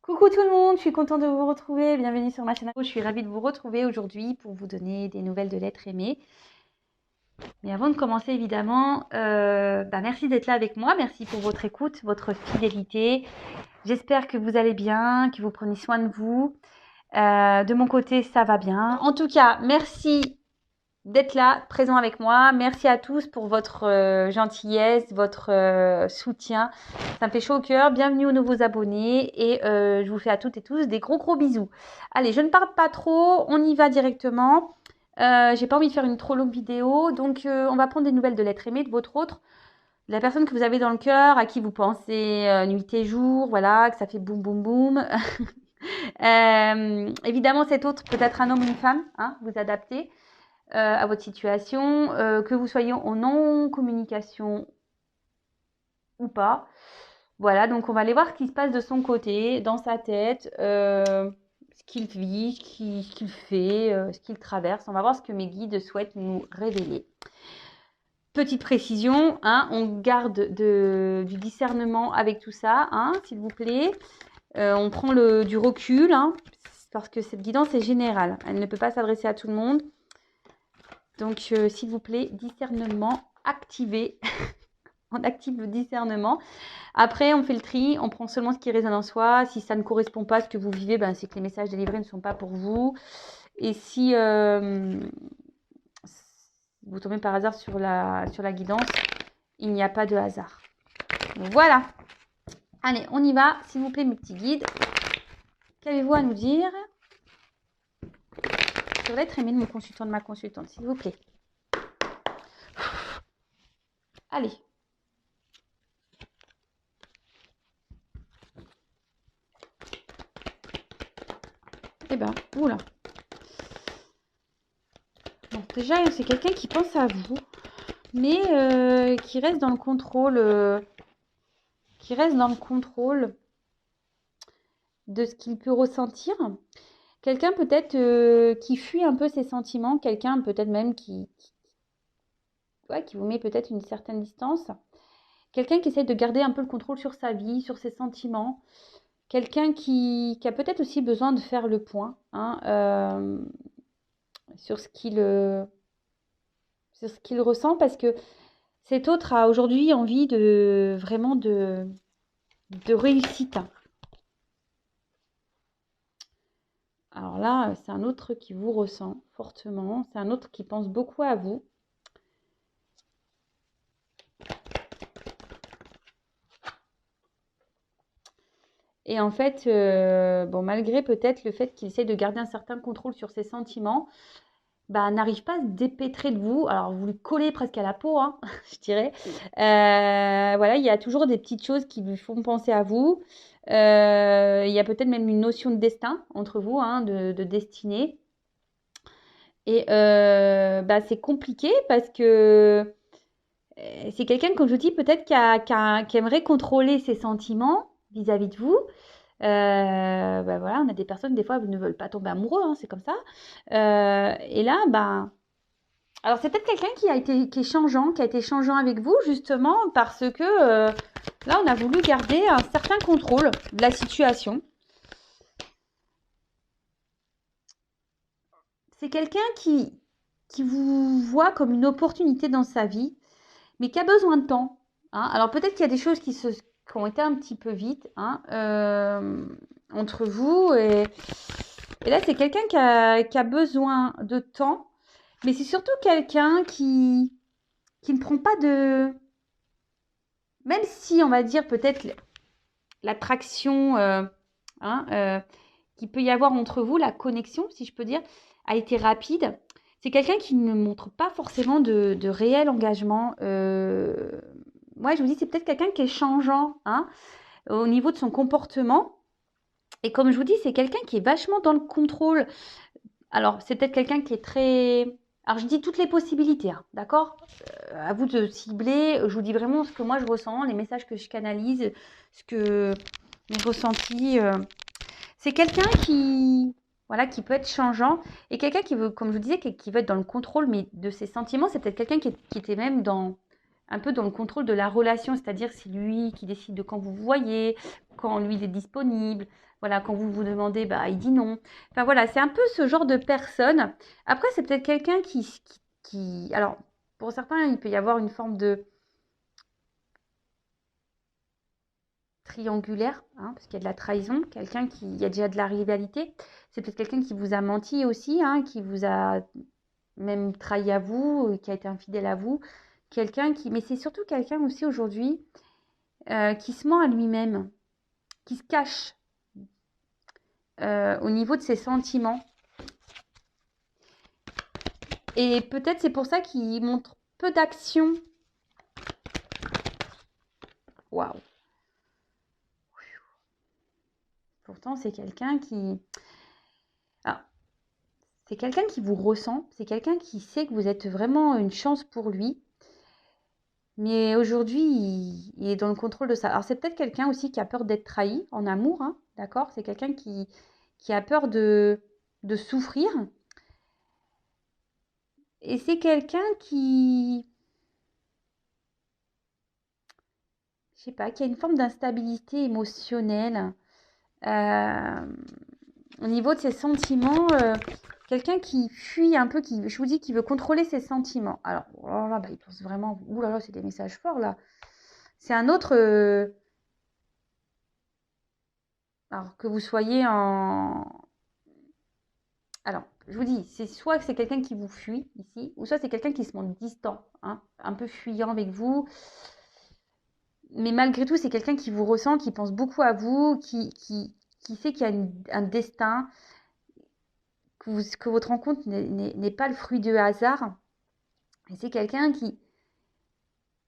Coucou tout le monde, je suis contente de vous retrouver. Bienvenue sur ma chaîne. Je suis ravie de vous retrouver aujourd'hui pour vous donner des nouvelles de l'être aimé. Mais avant de commencer, évidemment, merci d'être là avec moi. Merci pour votre écoute, votre fidélité. J'espère que vous allez bien, que vous prenez soin de vous. De mon côté, ça va bien. En tout cas, merci d'être là, présent avec moi. Merci à tous pour votre gentillesse, votre soutien. Ça me fait chaud au cœur. Bienvenue aux nouveaux abonnés et je vous fais à toutes et tous des gros bisous. Allez, je ne parle pas trop, on y va directement. J'ai pas envie de faire une trop longue vidéo, donc on va prendre des nouvelles de l'être aimé, de votre autre, de la personne que vous avez dans le cœur, à qui vous pensez nuit et jour, voilà, que ça fait boum boum boum. Évidemment, cet autre peut être un homme ou une femme, hein, vous adaptez à votre situation, que vous soyez en non-communication ou pas. Voilà, donc on va aller voir ce qui se passe de son côté, dans sa tête, ce qu'il vit, ce qu'il fait, ce qu'il traverse. On va voir ce que mes guides souhaitent nous révéler. Petite précision, hein, on garde du discernement avec tout ça, hein, s'il vous plaît. On prend du recul, hein, parce que cette guidance est générale. Elle ne peut pas s'adresser à tout le monde. Donc, s'il vous plaît, discernement activé. On active le discernement. Après, on fait le tri, on prend seulement ce qui résonne en soi. Si ça ne correspond pas à ce que vous vivez, c'est que les messages délivrés ne sont pas pour vous. Et si vous tombez par hasard sur la guidance, il n'y a pas de hasard. Voilà. Allez, on y va. S'il vous plaît, mes petits guides, qu'avez-vous à nous dire sur l'être aimé de mon consultant, de ma consultante, s'il vous plaît? Allez. Eh ben, oula. Bon, déjà, c'est quelqu'un qui pense à vous, mais qui reste dans le contrôle, de ce qu'il peut ressentir. Quelqu'un peut-être qui fuit un peu ses sentiments, quelqu'un peut-être même qui vous met peut-être une certaine distance. Quelqu'un qui essaie de garder un peu le contrôle sur sa vie, sur ses sentiments. Quelqu'un qui a peut-être aussi besoin de faire le point, hein, sur ce qu'il ressent, parce que cet autre a aujourd'hui envie vraiment de réussite. Alors là, c'est un autre qui vous ressent fortement. C'est un autre qui pense beaucoup à vous. Et en fait, malgré peut-être le fait qu'il essaie de garder un certain contrôle sur ses sentiments, n'arrive pas à se dépêtrer de vous. Alors, vous lui collez presque à la peau, hein, je dirais. Voilà, il y a toujours des petites choses qui lui font penser à vous. Il y a peut-être même une notion de destin entre vous, hein, de destinée. Et c'est compliqué parce que c'est quelqu'un, comme je vous dis, peut-être qui aimerait contrôler ses sentiments vis-à-vis de vous. Voilà, on a des personnes, des fois, ne veulent pas tomber amoureux, hein, c'est comme ça. Et là, alors c'est peut-être quelqu'un qui est changeant, qui a été changeant avec vous, justement, parce que là, on a voulu garder un certain contrôle de la situation. C'est quelqu'un qui vous voit comme une opportunité dans sa vie, mais qui a besoin de temps. Hein. Alors peut-être qu'il y a des choses qui ont été un petit peu vite, hein, entre vous. Et là, c'est quelqu'un qui a besoin de temps, mais c'est surtout quelqu'un qui ne prend pas de... Même si, on va dire, peut-être l'attraction qu'il peut y avoir entre vous, la connexion, si je peux dire, a été rapide. C'est quelqu'un qui ne montre pas forcément de réel engagement. Moi, je vous dis, c'est peut-être quelqu'un qui est changeant, hein, au niveau de son comportement. Et comme je vous dis, c'est quelqu'un qui est vachement dans le contrôle. Alors, c'est peut-être quelqu'un qui est très... Alors, je dis toutes les possibilités, hein, d'accord, à vous de cibler. Je vous dis vraiment ce que moi, je ressens, les messages que je canalise, ce que mes ressentis. C'est quelqu'un qui peut être changeant et quelqu'un qui veut, comme je vous disais, qui veut être dans le contrôle, mais de ses sentiments. C'est peut-être quelqu'un qui était même un peu dans le contrôle de la relation, c'est-à-dire c'est lui qui décide de quand vous vous voyez, quand lui il est disponible, voilà, quand vous vous demandez, bah il dit non. Enfin voilà, c'est un peu ce genre de personne. Après, c'est peut-être quelqu'un alors pour certains, il peut y avoir une forme de triangulaire, hein, parce qu'il y a de la trahison, il y a déjà de la rivalité. C'est peut-être quelqu'un qui vous a menti aussi, hein, qui vous a même trahi à vous, qui a été infidèle à vous. Mais c'est surtout quelqu'un aussi aujourd'hui qui se ment à lui-même, qui se cache au niveau de ses sentiments. Et peut-être c'est pour ça qu'il montre peu d'action. Waouh. Pourtant, c'est quelqu'un qui... Alors, c'est quelqu'un qui vous ressent, c'est quelqu'un qui sait que vous êtes vraiment une chance pour lui. Mais aujourd'hui, il est dans le contrôle de ça. Alors, c'est peut-être quelqu'un aussi qui a peur d'être trahi en amour, hein, d'accord? C'est quelqu'un qui a peur de souffrir. Et c'est quelqu'un je sais pas, qui a une forme d'instabilité émotionnelle. Au niveau de ses sentiments, quelqu'un qui fuit un peu, je vous dis, qui veut contrôler ses sentiments. Alors, oh là, bah, il pense vraiment, ouh là là, c'est des messages forts là. C'est un autre, alors que vous soyez en, alors, je vous dis, c'est soit que c'est quelqu'un qui vous fuit ici, ou soit c'est quelqu'un qui se montre distant, hein, un peu fuyant avec vous. Mais malgré tout, c'est quelqu'un qui vous ressent, qui pense beaucoup à vous, qui sait qu'il y a un destin, que votre rencontre n'est pas le fruit de hasard. Et c'est quelqu'un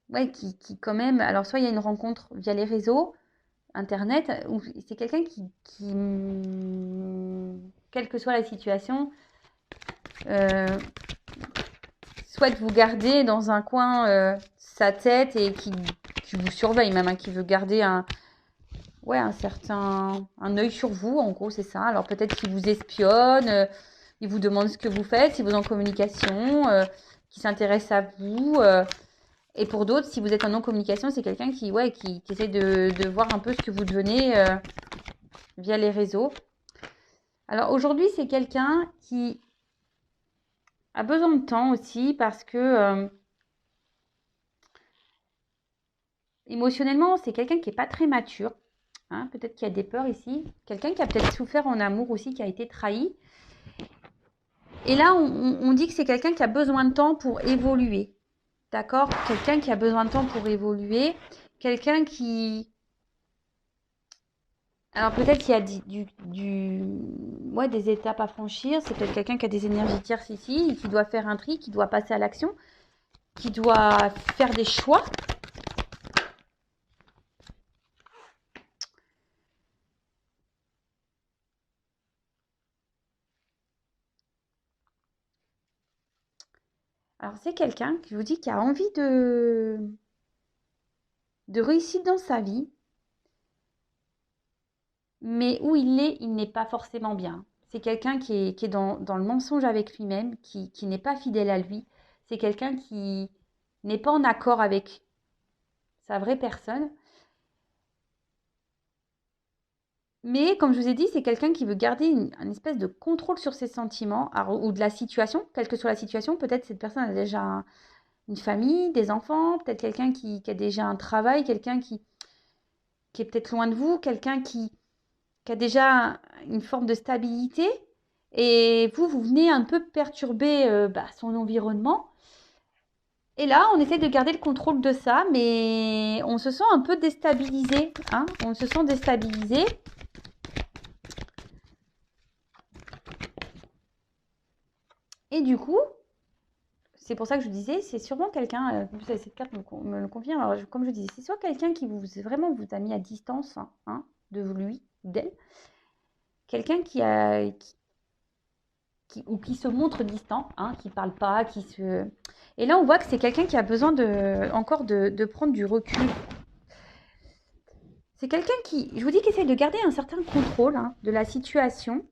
ouais, qui quand même, alors soit il y a une rencontre via les réseaux, Internet, ou c'est quelqu'un quelle que soit la situation, euh, souhaite vous garder dans un coin sa tête et qui vous surveille même, hein, qui veut garder un œil sur vous, en gros, c'est ça. Alors peut-être qu'il vous espionne, il vous demande ce que vous faites, si vous êtes en communication, qui s'intéresse à vous. Et pour d'autres, si vous êtes en non-communication, c'est quelqu'un qui essaie de voir un peu ce que vous devenez via les réseaux. Alors aujourd'hui, c'est quelqu'un qui a besoin de temps aussi parce que émotionnellement, c'est quelqu'un qui n'est pas très mature. Hein, peut-être qu'il y a des peurs ici. Quelqu'un qui a peut-être souffert en amour aussi, qui a été trahi. Et là, on dit que c'est quelqu'un qui a besoin de temps pour évoluer. D'accord? Quelqu'un qui a besoin de temps pour évoluer. Quelqu'un qui... Alors peut-être qu'il y a des étapes à franchir. C'est peut-être quelqu'un qui a des énergies tierces ici, et qui doit faire un tri, qui doit passer à l'action, qui doit faire des choix. Alors c'est quelqu'un, je vous dis, qui a envie de réussite dans sa vie, mais où il n'est pas forcément bien. C'est quelqu'un qui est dans le mensonge avec lui-même, qui n'est pas fidèle à lui. C'est quelqu'un qui n'est pas en accord avec sa vraie personne. Mais comme je vous ai dit, c'est quelqu'un qui veut garder une espèce de contrôle sur ses sentiments ou de la situation, quelle que soit la situation. Peut-être cette personne a déjà une famille, des enfants, peut-être quelqu'un qui a déjà un travail, quelqu'un qui est peut-être loin de vous, quelqu'un qui a déjà une forme de stabilité. Et vous venez un peu perturber son environnement. Et là, on essaie de garder le contrôle de ça, mais on se sent un peu déstabilisé. Hein, on se sent déstabilisé. Et du coup, c'est pour ça que je disais, c'est sûrement quelqu'un, cette carte me le confirme, alors comme je disais, c'est soit quelqu'un qui vous a mis à distance hein, de lui, d'elle, quelqu'un qui se montre distant, hein, qui parle pas, Et là, on voit que c'est quelqu'un qui a besoin encore de prendre du recul. C'est quelqu'un je vous dis, qui essaie de garder un certain contrôle hein, de la situation,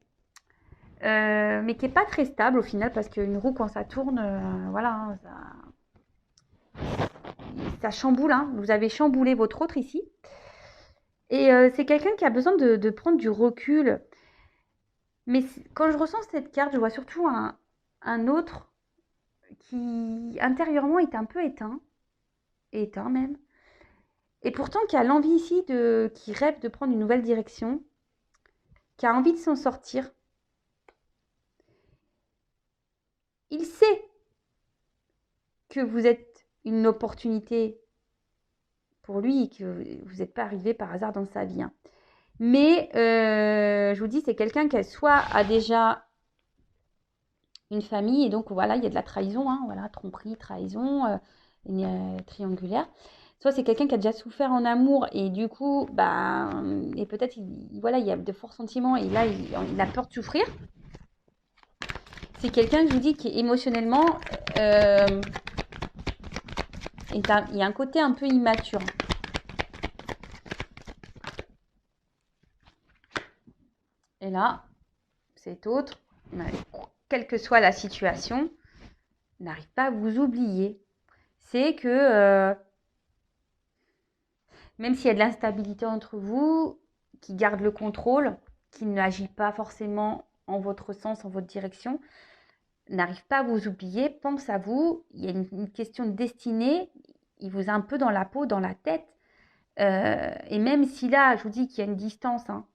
mais qui n'est pas très stable au final, parce qu'une roue, quand ça tourne, voilà, hein, ça chamboule, hein. Vous avez chamboulé votre autre ici. Et c'est quelqu'un qui a besoin de prendre du recul. Mais quand je ressens cette carte, je vois surtout un autre qui intérieurement est un peu éteint même. Et pourtant qui a l'envie ici qui rêve de prendre une nouvelle direction, qui a envie de s'en sortir. Il sait que vous êtes une opportunité pour lui et que vous n'êtes pas arrivé par hasard dans sa vie, hein. Mais je vous dis, c'est quelqu'un qui soit a déjà une famille et donc voilà, il y a de la trahison, hein, voilà, tromperie, trahison, triangulaire. Soit c'est quelqu'un qui a déjà souffert en amour et du coup, bah, et peut-être, voilà, il y a de forts sentiments et là, il a peur de souffrir. C'est quelqu'un, je vous dis, qui est émotionnellement, il y a un côté un peu immature. Et là, cet autre, quelle que soit la situation, n'arrive pas à vous oublier. C'est que même s'il y a de l'instabilité entre vous, qui garde le contrôle, qui n'agit pas forcément en votre sens, en votre direction, n'arrive pas à vous oublier, pense à vous, il y a une question de destinée, il vous a un peu dans la peau, dans la tête. Et même si là, je vous dis qu'il y a une distance, hein,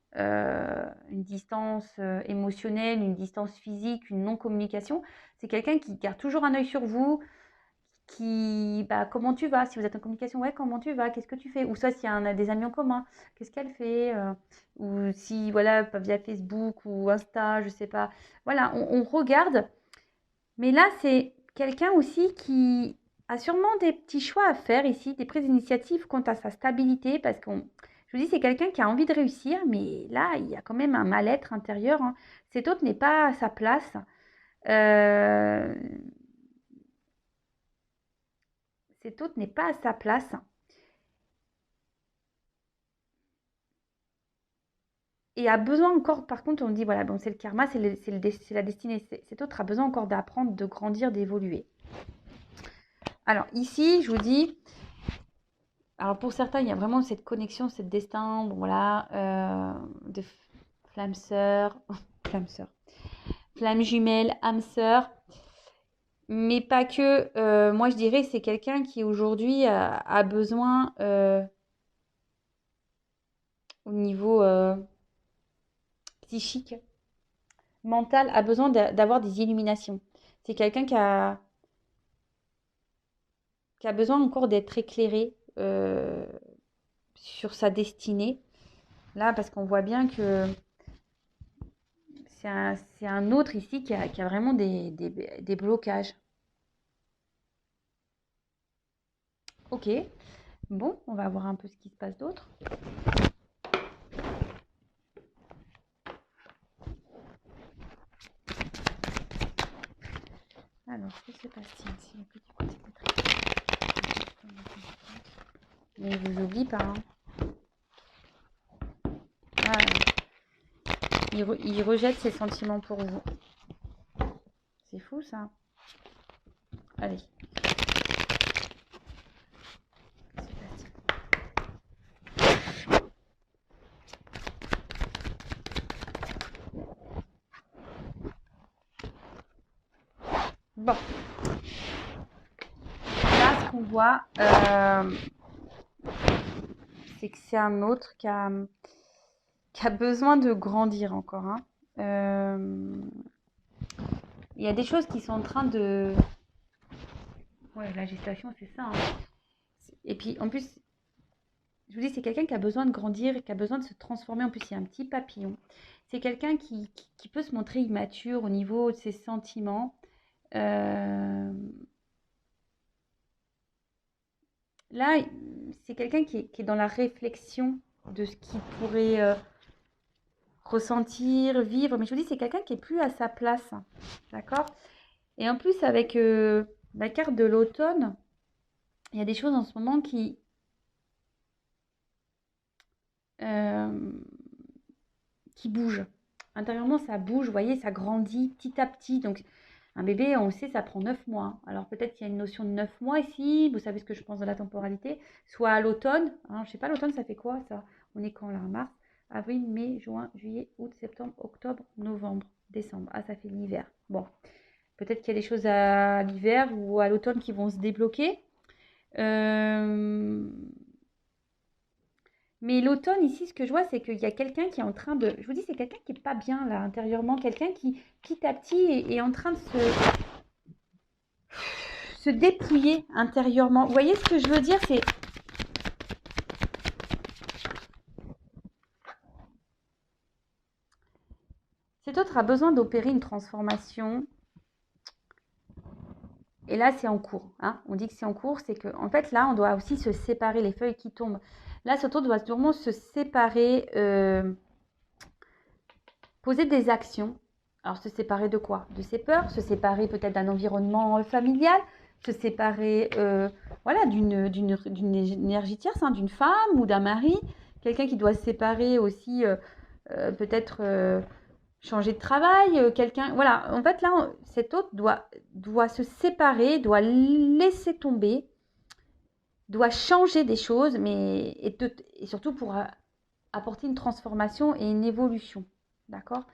une distance émotionnelle, une distance physique, une non-communication, c'est quelqu'un qui garde toujours un œil sur vous, bah, comment tu vas? Si vous êtes en communication, ouais, comment tu vas? Qu'est-ce que tu fais? Ou soit s'il y a des amis en commun, qu'est-ce qu'elle fait? Ou si, voilà, via Facebook ou Insta, je sais pas. Voilà, on regarde. Mais là, c'est quelqu'un aussi qui a sûrement des petits choix à faire ici, des prises d'initiative quant à sa stabilité, parce je vous dis, c'est quelqu'un qui a envie de réussir, mais là, il y a quand même un mal-être intérieur, hein. Cet autre n'est pas à sa place. Euh, Cet autre n'est pas à sa place. Et a besoin encore, par contre, on dit, voilà, bon, c'est le karma, c'est la destinée. Cet autre a besoin encore d'apprendre, de grandir, d'évoluer. Alors ici, je vous dis, alors pour certains, il y a vraiment cette connexion, cette destin, bon, voilà, de flamme sœur, flamme sœur, flamme jumelle, âme sœur, mais pas que. Moi, je dirais, c'est quelqu'un qui aujourd'hui a besoin, au niveau psychique, mental, a besoin d'avoir des illuminations. C'est quelqu'un qui a besoin encore d'être éclairé sur sa destinée. Là, parce qu'on voit bien que c'est un autre ici qui a vraiment des blocages. Ok, bon, on va voir un peu ce qui se passe d'autre. Alors, que se passe-t-il Mais il vous oublie pas, hein. Ah, il rejette ses sentiments pour vous. C'est fou, ça. Allez. Bon. Là, ce qu'on voit, c'est que c'est un autre qui a besoin de grandir encore, hein. Il y a des choses qui sont en train de... Ouais, la gestation, c'est ça, hein. Et puis, en plus, je vous dis, c'est quelqu'un qui a besoin de grandir, qui a besoin de se transformer. En plus, il y a un petit papillon. C'est quelqu'un qui peut se montrer immature au niveau de ses sentiments. Euh, Là, c'est quelqu'un qui est dans la réflexion de ce qu'il pourrait ressentir, vivre. Mais je vous dis, c'est quelqu'un qui est plus à sa place. D'accord? Et en plus, avec la carte de l'automne, il y a des choses en ce moment euh, qui bougent. Intérieurement, ça bouge, vous voyez, ça grandit petit à petit. Donc, Un bébé, on le sait, ça prend 9 mois. Hein. Alors peut-être qu'il y a une notion de 9 mois ici, vous savez ce que je pense de la temporalité, soit à l'automne. Hein, je ne sais pas, l'automne, ça fait quoi ça? On est quand là? Mars, avril, mai, juin, juillet, août, septembre, octobre, novembre, décembre. Ah, ça fait l'hiver. Bon, peut-être qu'il y a des choses à l'hiver ou à l'automne qui vont se débloquer. Mais l'automne, ici, ce que je vois, c'est qu'il y a quelqu'un qui est en train de... Je vous dis, c'est quelqu'un qui n'est pas bien, là, intérieurement. Quelqu'un qui, petit à petit, est en train de se dépouiller intérieurement. Vous voyez ce que je veux dire? C'est... Cet autre a besoin d'opérer une transformation. Et là, c'est en cours. Hein. On dit que c'est en cours, c'est que, en fait, là, on doit aussi se séparer, les feuilles qui tombent. Là, cet autre doit vraiment se séparer, poser des actions. Alors, se séparer de quoi? De ses peurs, se séparer peut-être d'un environnement familial, se séparer voilà, d'une énergie tierce, hein, d'une femme ou d'un mari. Quelqu'un qui doit se séparer aussi, peut-être changer de travail, quelqu'un. Voilà, en fait, là, cet autre doit se séparer, doit laisser tomber, doit changer des choses, mais et surtout pour apporter une transformation et une évolution. D'accord?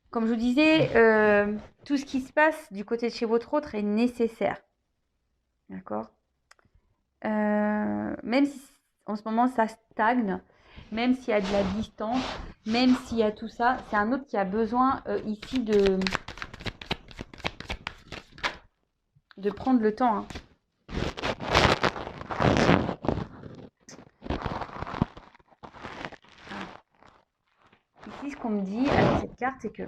Comme je vous disais, tout ce qui se passe du côté de chez votre autre est nécessaire. D'accord? Même si en ce moment ça stagne, même s'il y a de la distance, même s'il y a tout ça, c'est un autre qui a besoin ici de prendre le temps. Hein. Ici, ce qu'on me dit avec cette carte, c'est que...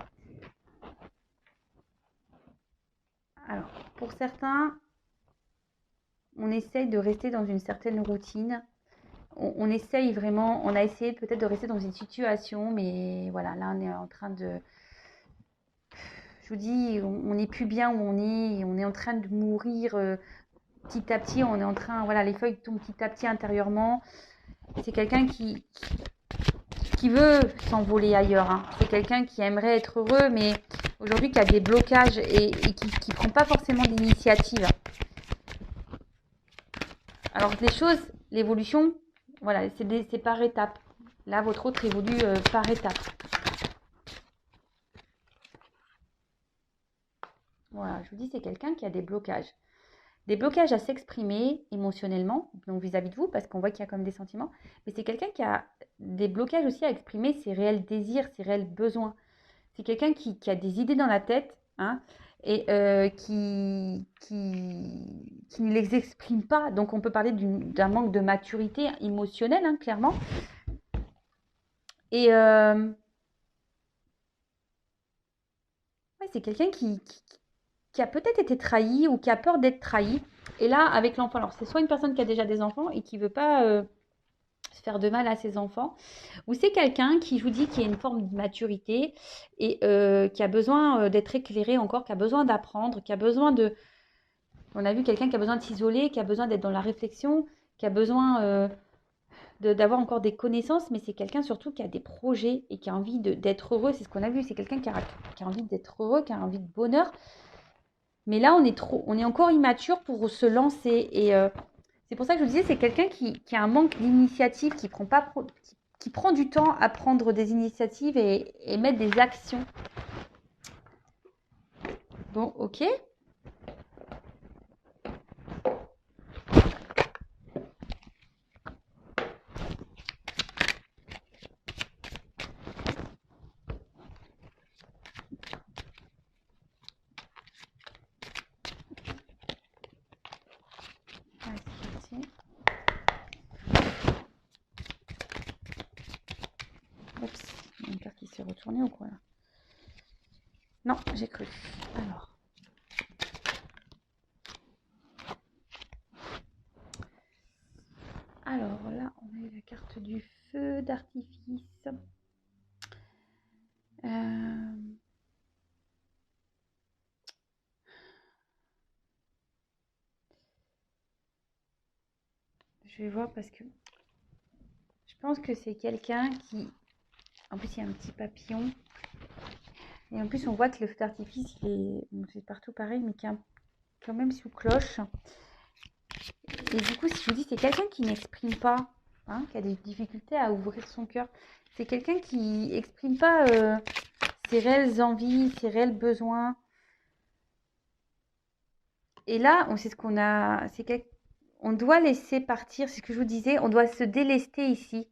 Alors, pour certains, on essaye de rester dans une certaine routine. On essaye vraiment, on a essayé peut-être de rester dans une situation, mais voilà, là, on est en train de... Je vous dis, on n'est plus bien où on est en train de mourir petit à petit, on est en train, voilà, les feuilles tombent petit à petit intérieurement. C'est quelqu'un qui veut s'envoler ailleurs. Hein. C'est quelqu'un qui aimerait être heureux, mais aujourd'hui qui a des blocages et qui ne prend pas forcément d'initiative. Alors les choses, l'évolution, voilà, c'est par étapes. Là, votre autre évolue par étapes. Voilà, je vous dis, c'est quelqu'un qui a des blocages. Des blocages à s'exprimer émotionnellement, donc vis-à-vis de vous, parce qu'on voit qu'il y a comme des sentiments, mais c'est quelqu'un qui a des blocages aussi à exprimer ses réels désirs, ses réels besoins. C'est quelqu'un qui a des idées dans la tête, hein, et qui ne les exprime pas. Donc on peut parler d'un manque de maturité émotionnelle, hein, clairement. Et ouais, c'est quelqu'un qui a peut-être été trahi ou qui a peur d'être trahi. Et là, avec l'enfant, alors c'est soit une personne qui a déjà des enfants et qui ne veut pas se faire de mal à ses enfants, ou c'est quelqu'un qui, je vous dis, qui a une forme de maturité et qui a besoin d'être éclairé encore, qui a besoin d'apprendre, qui a besoin de... On a vu quelqu'un qui a besoin de s'isoler, qui a besoin d'être dans la réflexion, qui a besoin d'avoir encore des connaissances, mais c'est quelqu'un surtout qui a des projets et qui a envie d'être heureux. C'est ce qu'on a vu, c'est quelqu'un qui a envie d'être heureux, qui a envie de bonheur. Mais là, on est encore immature pour se lancer. Et c'est pour ça que je vous disais, c'est quelqu'un qui a un manque d'initiative, qui prend du temps à prendre des initiatives et mettre des actions. Bon, ok. Oups, il y a une carte qui s'est retournée ou quoi là? Non, j'ai cru. Alors là, on a eu la carte du feu d'artifice. Je vais voir parce que je pense que c'est quelqu'un qui... En plus, il y a un petit papillon. Et en plus, on voit que le feu d'artifice, c'est partout pareil, mais qui est quand même sous cloche. Et du coup, si je vous dis, c'est quelqu'un qui n'exprime pas, hein, qui a des difficultés à ouvrir son cœur. C'est quelqu'un qui n'exprime pas ses réelles envies, ses réels besoins. Et là, on sait ce qu'on a. On doit laisser partir, c'est ce que je vous disais, on doit se délester ici,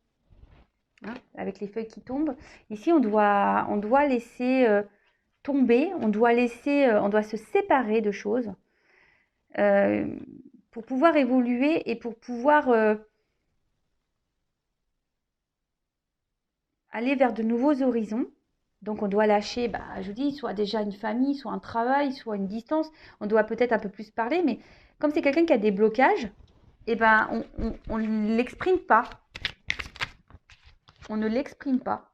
hein, avec les feuilles qui tombent. Ici, on doit laisser tomber, on doit se séparer de choses pour pouvoir évoluer et pour pouvoir aller vers de nouveaux horizons. Donc on doit lâcher, je vous dis, soit déjà une famille, soit un travail, soit une distance. On doit peut-être un peu plus parler, mais comme c'est quelqu'un qui a des blocages, on ne l'exprime pas. On ne l'exprime pas.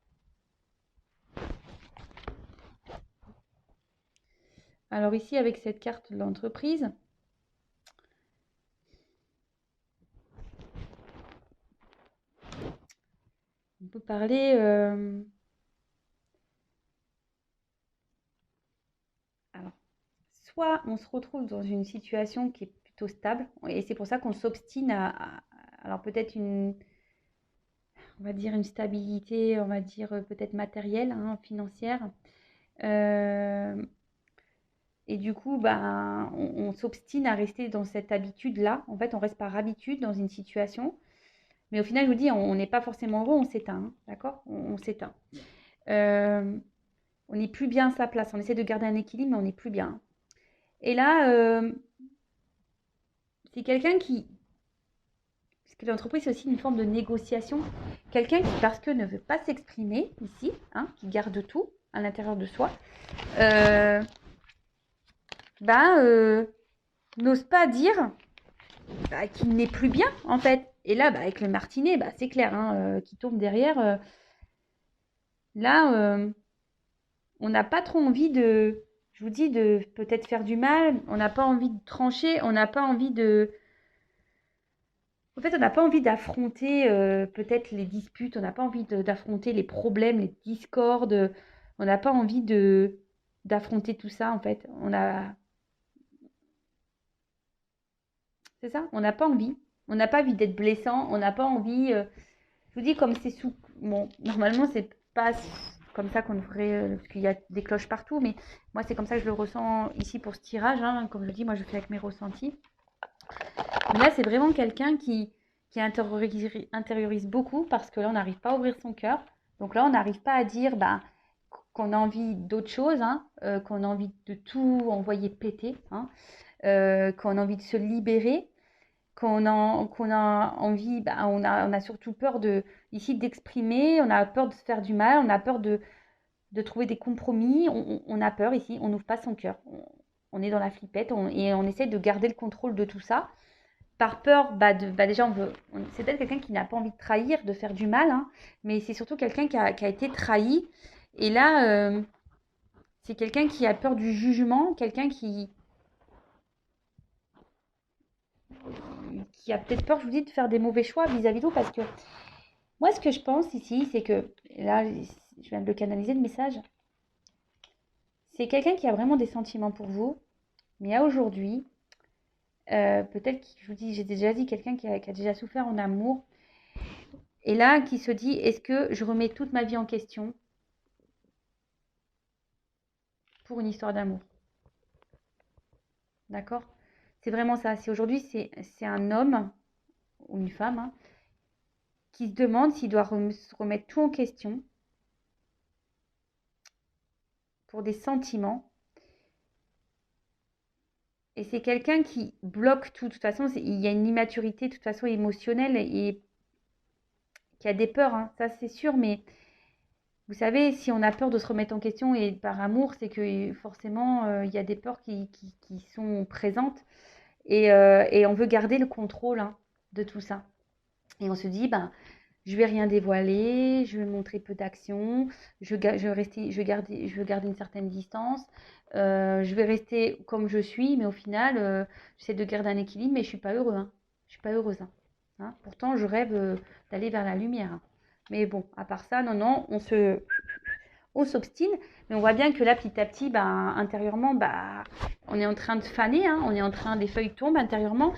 Alors ici, avec cette carte de l'entreprise, on peut parler... Alors, soit on se retrouve dans une situation qui est plutôt stable, et c'est pour ça qu'on s'obstine alors peut-être on va dire une stabilité, on va dire peut-être matérielle, hein, financière. Et du coup, on s'obstine à rester dans cette habitude-là. En fait, on reste par habitude dans une situation. Mais au final, je vous dis, on n'est pas forcément heureux, on s'éteint, hein, d'accord? On s'éteint. On n'est plus bien à sa place. On essaie de garder un équilibre, mais on n'est plus bien. Et là, c'est quelqu'un qui... Parce que l'entreprise, c'est aussi une forme de négociation. Quelqu'un qui, parce que ne veut pas s'exprimer ici, hein, qui garde tout à l'intérieur de soi, n'ose pas dire qu'il n'est plus bien, en fait. Et là, avec le martinet, c'est clair, hein, qui tombe derrière. Là, on n'a pas trop envie je vous dis, de peut-être faire du mal. On n'a pas envie de trancher. On n'a pas envie En fait, on n'a pas envie d'affronter peut-être les disputes. On n'a pas envie d'affronter les problèmes, les discordes. On n'a pas envie d'affronter tout ça, en fait. C'est ça, on n'a pas envie. On n'a pas envie d'être blessant. On n'a pas envie... Je vous dis, comme c'est sous... Bon, normalement, c'est pas comme ça qu'on devrait... parce qu'il y a des cloches partout, mais moi, c'est comme ça que je le ressens ici pour ce tirage. Hein. Comme je dis, moi, je fais avec mes ressentis. Mais là, c'est vraiment quelqu'un qui intériorise beaucoup parce que là, on n'arrive pas à ouvrir son cœur. Donc là, on n'arrive pas à dire qu'on a envie d'autre chose, hein, qu'on a envie de tout envoyer péter, hein, qu'on a envie de se libérer, qu'on a envie, on a surtout peur ici d'exprimer, on a peur de se faire du mal, on a peur de trouver des compromis, on a peur ici, on n'ouvre pas son cœur. On est dans la flippette et on essaie de garder le contrôle de tout ça. Par peur, déjà, c'est peut-être quelqu'un qui n'a pas envie de trahir, de faire du mal, hein, mais c'est surtout quelqu'un qui a été trahi. Et là, c'est quelqu'un qui a peur du jugement, quelqu'un qui a peut-être peur, je vous dis, de faire des mauvais choix vis-à-vis de vous. Parce que moi, ce que je pense ici, c'est que, là, je viens de le canaliser, le message, c'est quelqu'un qui a vraiment des sentiments pour vous, mais à aujourd'hui, peut-être, je vous dis, j'ai déjà dit, quelqu'un qui a déjà souffert en amour, et là, qui se dit, est-ce que je remets toute ma vie en question pour une histoire d'amour? D'accord? C'est vraiment ça. Si aujourd'hui, c'est un homme ou une femme, hein, qui se demande s'il doit se remettre tout en question pour des sentiments. Et c'est quelqu'un qui bloque tout. De toute façon, il y a une immaturité, de toute façon, émotionnelle et qui a des peurs, hein, ça c'est sûr. Mais vous savez, si on a peur de se remettre en question et par amour, c'est que forcément, il y a des peurs qui sont présentes. Et on veut garder le contrôle, hein, de tout ça. Et on se dit, je vais rien dévoiler, je vais montrer peu d'action, je veux garder une certaine distance, je vais rester comme je suis, mais au final, j'essaie de garder un équilibre, mais je suis pas heureux, hein. Je suis pas heureuse, hein. Hein. Pourtant, je rêve d'aller vers la lumière, hein. Mais bon, à part ça, non, on s'obstine, mais on voit bien que là, petit à petit, intérieurement, on est en train de faner, hein, on est en train, les feuilles tombent intérieurement.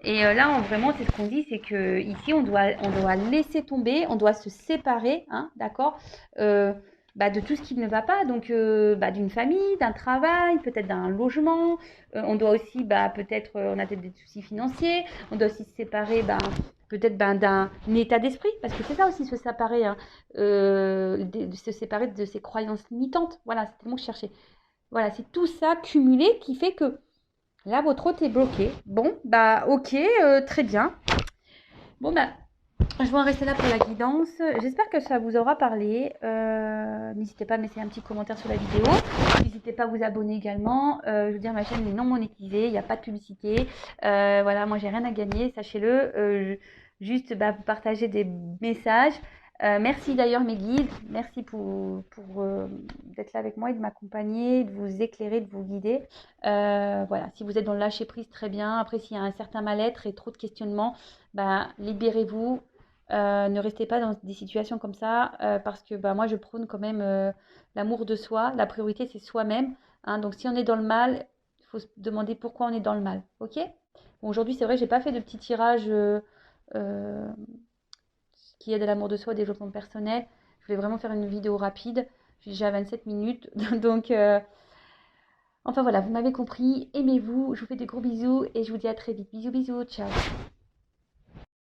Et là, vraiment, c'est ce qu'on dit, c'est que ici, on doit laisser tomber, on doit se séparer, hein, d'accord, de tout ce qui ne va pas, donc d'une famille, d'un travail, peut-être d'un logement. On doit aussi, peut-être, on a peut-être des soucis financiers. On doit aussi se séparer, peut-être d'un état d'esprit, parce que c'est ça aussi se séparer, hein, de se séparer de ses croyances limitantes. Voilà, c'était le mot que je cherchais. Voilà, c'est tout ça cumulé qui fait que là, votre hôte est bloqué. Bon, ok, très bien. Bon, je vais en rester là pour la guidance. J'espère que ça vous aura parlé. N'hésitez pas à me laisser un petit commentaire sur la vidéo. N'hésitez pas à vous abonner également. Je veux dire, ma chaîne est non monétisée, il n'y a pas de publicité. Voilà, moi, j'ai rien à gagner, sachez-le. Juste, vous partagez des messages. Merci d'ailleurs mes guides, merci pour d'être là avec moi et de m'accompagner, de vous éclairer, de vous guider. Voilà, si vous êtes dans le lâcher prise, très bien. Après, s'il y a un certain mal-être et trop de questionnements, libérez-vous. Ne restez pas dans des situations comme ça parce que moi, je prône quand même l'amour de soi. La priorité, c'est soi-même, hein. Donc, si on est dans le mal, il faut se demander pourquoi on est dans le mal. Ok? Bon, aujourd'hui, c'est vrai, j'ai pas fait de petit tirage euh, qui aide à l'amour de soi, au développement personnel. Je voulais vraiment faire une vidéo rapide. Je suis déjà à 27 minutes. Donc, enfin voilà, vous m'avez compris. Aimez-vous. Je vous fais des gros bisous et je vous dis à très vite. Bisous, bisous. Ciao.